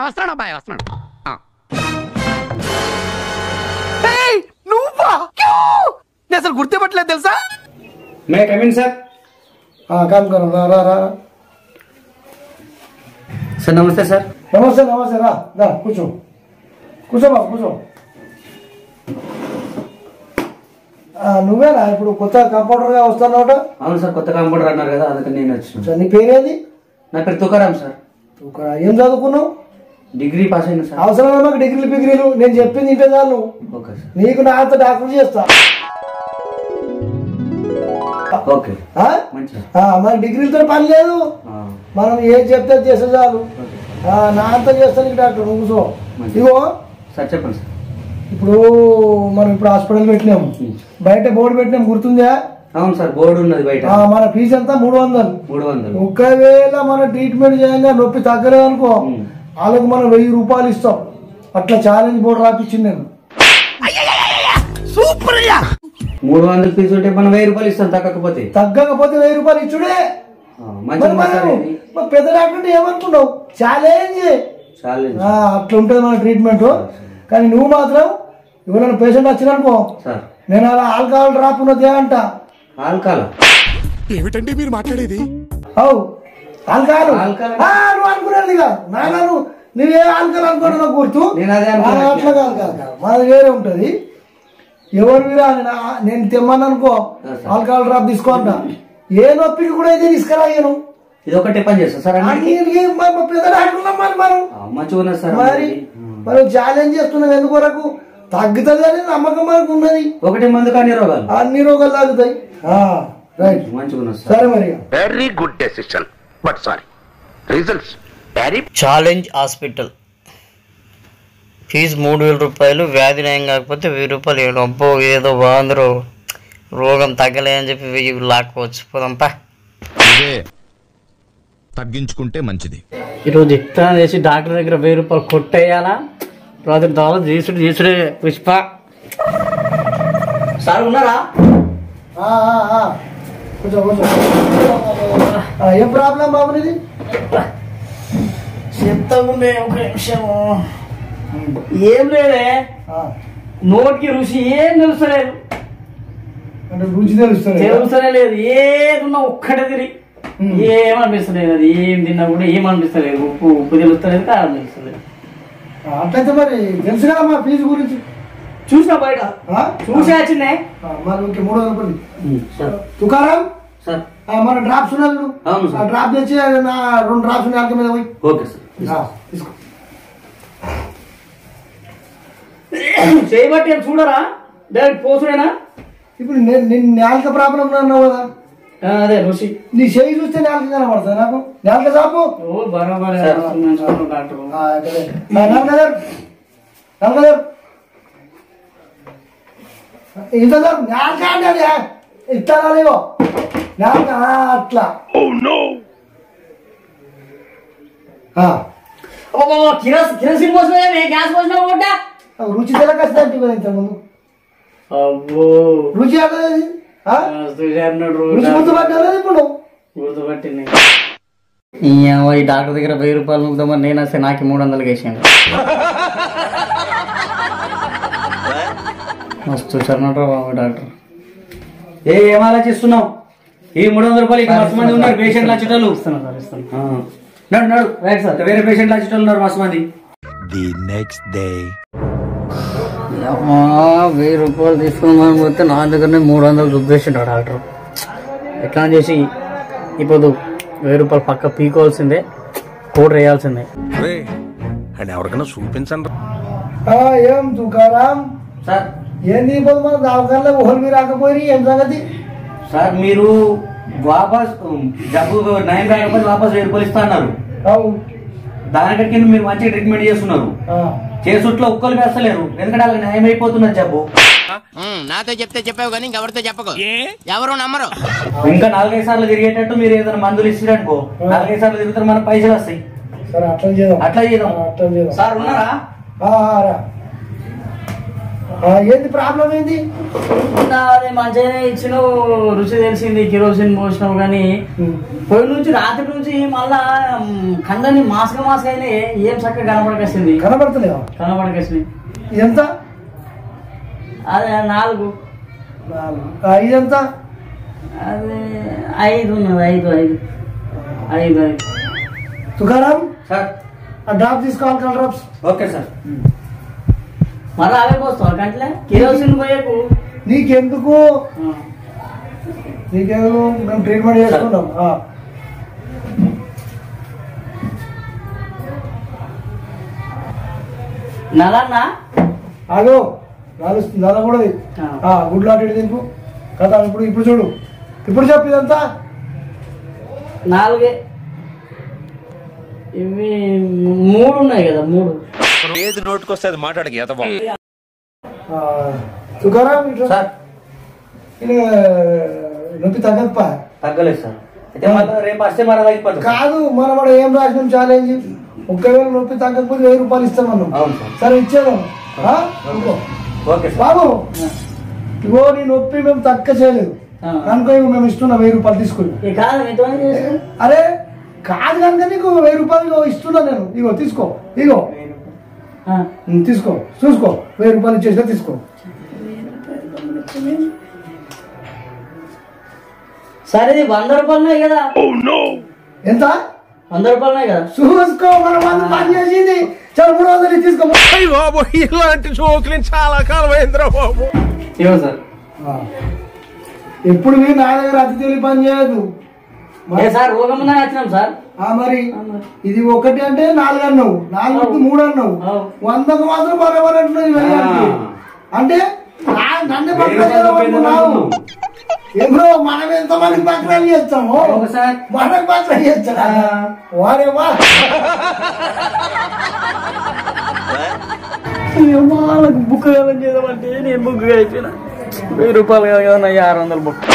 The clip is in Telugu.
వస్తున్నాడు అబ్బాయి వస్తున్నాడు. నువ్వా? నేను అసలు గుర్తుపట్టలేదు తెలుసా? May coming sir. काम करो रा रा సార్ నమస్తే సార్. नमस्ते नमस्ते रा दा కూర్చో కూర్చో బాబు కూర్చో. నువ్వేనా ఇప్పుడు కొత్త కంపౌండర్గా వస్తున్నావుట? అవును సార్, కొత్త కంప్యూటర్ అన్నారు కదా, అందుకని నేను వచ్చిన. నీ పేరేది? నా పేరు తుకారాం సార్. ఏం చదువుకున్నావు? డిగ్రీ పాస్ అయినా సార్. అవసరమే మాకు డిగ్రీలు పిగ్రీలు, నేను చెప్పింది ఇంటే చాలు. Okay sir. నీకు నా అంత డాక్టర్ చేస్తా. ఓకే మన డిగ్రీలతో పని లేదు, మనం ఏం చెప్తే చేస్తే చాలు. నా అంత చేస్తా నీకు డాక్టర్. నువ్వు కూర్చో. ఇగో సార్ చెప్పండి సార్. ఇప్పుడు మనం ఇప్పుడు హాస్పిటల్ పెట్టినాము, బయట బోర్డు పెట్టినాము, గుర్తుందా? అవును సార్, బోర్డు ఉన్నది బయట. మన ఫీజు ఎంత? 300. 300. ఒకవేళ మన ట్రీట్మెంట్ చేయంగా నొప్పి తగ్గలేదు అనుకో, వాళ్ళకు మనం 1000 రూపాయలు ఇస్తాం. అట్లా ఛాలెంజ్ బోర్డు రాపిచ్చింది నేను. సూపర్. 300 ఫీజు ఉంటే మనం 1000 రూపాయలు ఇస్తాం. తగ్గకపోతే 1000 రూపాయలు ఇచ్చుడే. పెద్ద డాక్టర్ ఏమనుకున్నావు? ఛాలెంజ్ అట్లా ఉంటుంది మన ట్రీట్మెంట్. కానీ నువ్వు మాత్రం ఎవరైనా పేషెంట్ వచ్చిననుకో, నేను అలా ఆల్కహాల్ డ్రాప్ ఉన్నదే అంట. ఆల్కహాల్ ఏమిటండి మీరు మాట్లాడేది? అవు ఆల్కహాల్ నువ్వు అనుకునేది కాదు నాన్న. నువ్వే ఆల్కహాల్ అనుకోవడం నాకు గుర్తు. అట్లా కాదు, మనది వేరే ఉంటది. ఎవరు వీరా నేను తెమ్మని అనుకో, ఆల్కహాల్ డ్రాప్ తీసుకో అంట. ఏ నొప్పికి కూడా అయితే తీసుకురాను. ఇది ఒకటే పని చేస్తా సార్. పెద్ద డాక్టర్ మరి మనం ఛాలెంజ్ చేస్తున్నాం. ఎందుకొరకు? తగ్గుతుంది అని నమ్మకం మనకు ఉన్నది. ఒకటి మందుకు అన్ని రోగాలు తగ్గుతాయి. రైట్, మంచిగా. సరే మరి. Very good decision, but sorry results very. Challenge hospital fees 3000 రూపాయలు. వ్యాధి నయం కాకపోతే 1000 రూపాయలు. అబ్బో ఏదో బాగుందరో, రోగం తగ్గలే అని చెప్పి 1000 లాక్కోవచ్చు. పోదంపా, తగ్గించుకుంటే మంచిది. ఈరోజు ఎక్స్ట్రా చేసి డాక్టర్ దగ్గర 1000 రూపాయలు కొట్టేయాలా? రాత్రి దావా తీసుడే పుష్ప. సార్ ఉన్నారా? ఏం ప్రాబ్లం బాబు నీది? చెప్తాకుండే ఒక నిమిషము. ఏం లేదే, నోటికి రుచి ఏం తెలుస్తలేదు. అంటే రుచి తెలుస్తనే లేదు. ఏదున్నా ఒక్కటే తిరిగి ఏమనిపిస్తలేదు. అది ఏం తిన్నా కూడా ఏమనిపిస్తలేదు. ఉప్పు తెలుస్తలేదు, కారం తెలుస్తలేదు. అట్లయితే మరి తెలుసు కదా మా ఫీజు గురించి. చూసినా బయట చూసి వచ్చిందే. మరి 300 రూపాయలు. తుకారాం సార్, మన డ్రాప్స్ ఉన్నాడు, డ్రాప్ తెచ్చి 2 డ్రాప్స్ ఉన్నాయి మీద పోయి. ఓకే సార్, తీసుకో. చేయబట్టి ఏం చూడరా? డైరెక్ట్ పోసుడేనా? ఇప్పుడు నేను నాలుక ప్రాబ్లం అన్నావు కదా. అదే రుచి. నీ చేయి చూస్తే నాలుక కనబడుతుంది నాకు. నాలుక చాపు. ఇంత నాలుక అంటే ఇస్తారా? నాలుక అట్లా. కిరోసిన్ పోసిన గ్యాస్ పోసిన రుచి తెలకొస్తుంది కదా ఇంతకుముందు. అబ్బో రుచి అన్నది గుర్తుపట్టాలి. ఇప్పుడు గుర్తుపట్టింది. ఈ డాక్టర్ దగ్గర 1000 రూపాయలు ముగ్గుదామని నేను వస్తే నాకు 300 వేసాను. మస్తు చరణరా బాబు డాక్టర్. ఏం ఆలోచిస్తున్నావు? ఈ 300 రూపాయలు మస్తు మంది ఉన్నారు పేషెంట్లు వచ్చేటోళ్ళు. ఇస్తాను సార్, ఇస్తాను. నడు రైట్ సార్, వేరే పేషెంట్లు వచ్చేటోళ్ళు ఉన్నారు మస్తు మంది. ది నెక్స్ట్ డే 1000 రూపాయలు తీసుకున్నామని పోతే నా దగ్గరనే 300 దుబ్బేసిండు డాక్టర్. ఎట్లా చేసి ఇప్పుడు 1000 రూపాయలు పక్క పీకోవాల్సిందే, కోట్ వేయాల్సిందే. ఎవరికైనా చూపించండి. ఏం తుకారాం సార్, ఏంది మన దావకాల్లో ఊహలు మీరు రాకపోయి ఏం సంగతి? సార్ మీరు వాపస్ జబ్బు నయం కాకపోతే వాపస్ 1000 రూపాయలు ఇస్తా అన్నారు. దానికంటే మీరు మంచిగా ట్రీట్మెంట్ చేస్తున్నారు. చేసుట్లో ఒక్కరు వేస్తలేరు, ఎందుకంటే వాళ్ళకి న్యాయం అయిపోతున్నది జబ్బు. నాతో చెప్తే చెప్పావు కానీ ఇంకెవరితో చెప్పకు, ఎవరు నమ్మరు. ఇంకా 4-5 సార్లు తిరిగేటట్టు మీరు ఏదైనా మందులు ఇచ్చిరనుకో, 4-5 సార్లు తిరుగుతారు, మనకు పైసలు వస్తాయి. అట్లా చేద్దాం. సార్ ఉన్నారా? ఏంది ప్రాబ్లం ఏంది? అది మంచిగానే ఇచ్చిన రుచి తెలిసింది, కిరోసిన్ పోసినావు కానీ పొయ్యి నుంచి రాత్రి నుంచి మళ్ళా కందని మాసగా అయినా ఏం చక్కగా కనపడకేసింది. కనపడతలేవా? కనపడకేసింది. ఎంత? అదే 4. ఇదెంత? అది 5 ఉన్నది. 5. తుకారాం సార్ డ్రాప్ తీసుకోవాలి, కలర్ డ్రాప్స్. Okay sir. మళ్ళీ అవే పోస్తావు కంట్లే కిరోసిన్ పోయేకు. నీకెందుకు మేము ట్రీట్మెంట్ చేసుకున్నాం. నలన్నా ఆగో నలకూడదు. గుడ్లు అటు తింపు కదా. ఇప్పుడు చూడు, ఇప్పుడు చెప్పు ఇదంతా. 4 ఇవి 3 ఉన్నాయి కదా. 3 ఏది నోటుకొస్తే అది మాట్లాడక ఎదవా. తుకారాం సార్ నొప్పి తగ్గప్ప తగ్గలేదు సార్. అయితే రేపు వస్తే మన తగ్గిపోతుంది కాదు. మనం ఏం రాసినాం ఛాలెంజ్, ఒకవేళ నొప్పి తగ్గకపోతే 1000 రూపాయలు ఇస్తామన్నాం. అవును సార్. సరే ఇచ్చేదాం. Okay sir. బాబు ఇగో నీ నొప్పి మేము తక్కువ చేయలేదు కనుక మేము ఇస్తున్నా 1000 రూపాయలు తీసుకుని. అరే కాదు కనుక నీకు 1000 రూపాయలు ఇస్తున్నా నేను. ఇగో తీసుకో, ఇగో తీసుకో, చూసుకో. 1000 రూపాయలు ఇచ్చేసినా తీసుకో. సరే 100 రూపాయలున్నాయి కదా. ఎంత? 100 రూపాయలున్నాయి కదా. చూసుకో, మనం పని చేసింది. చాలా 300 తీసుకో. బాబు ఇలాంటి జోకులు చాలా కాలం అయిందిరా బాబు. ఇవ్వ సార్. ఎప్పుడు మీరు నా దగ్గర అతిథి పని చేయదు సార్. రోగమున్నా వచ్చినాం సార్. మరి ఇది 1 అంటే 4 అన్నావు, 4కి 3 అన్నావు, 100కు మాత్రం బరాబర్ అంటున్నావు. అంటే నన్ను పక్కనావు. ఎప్పుడో మనం ఎంతమందికి పక్కన చేస్తాము, మనకు పక్కన చేస్తాడా? వారే వాళ్ళకి బుక్ కాదని చేద్దామంటే నేను బుక్ అయిపోయినా. 1000 రూపాయలు కాదు కదా, 600 బుక్.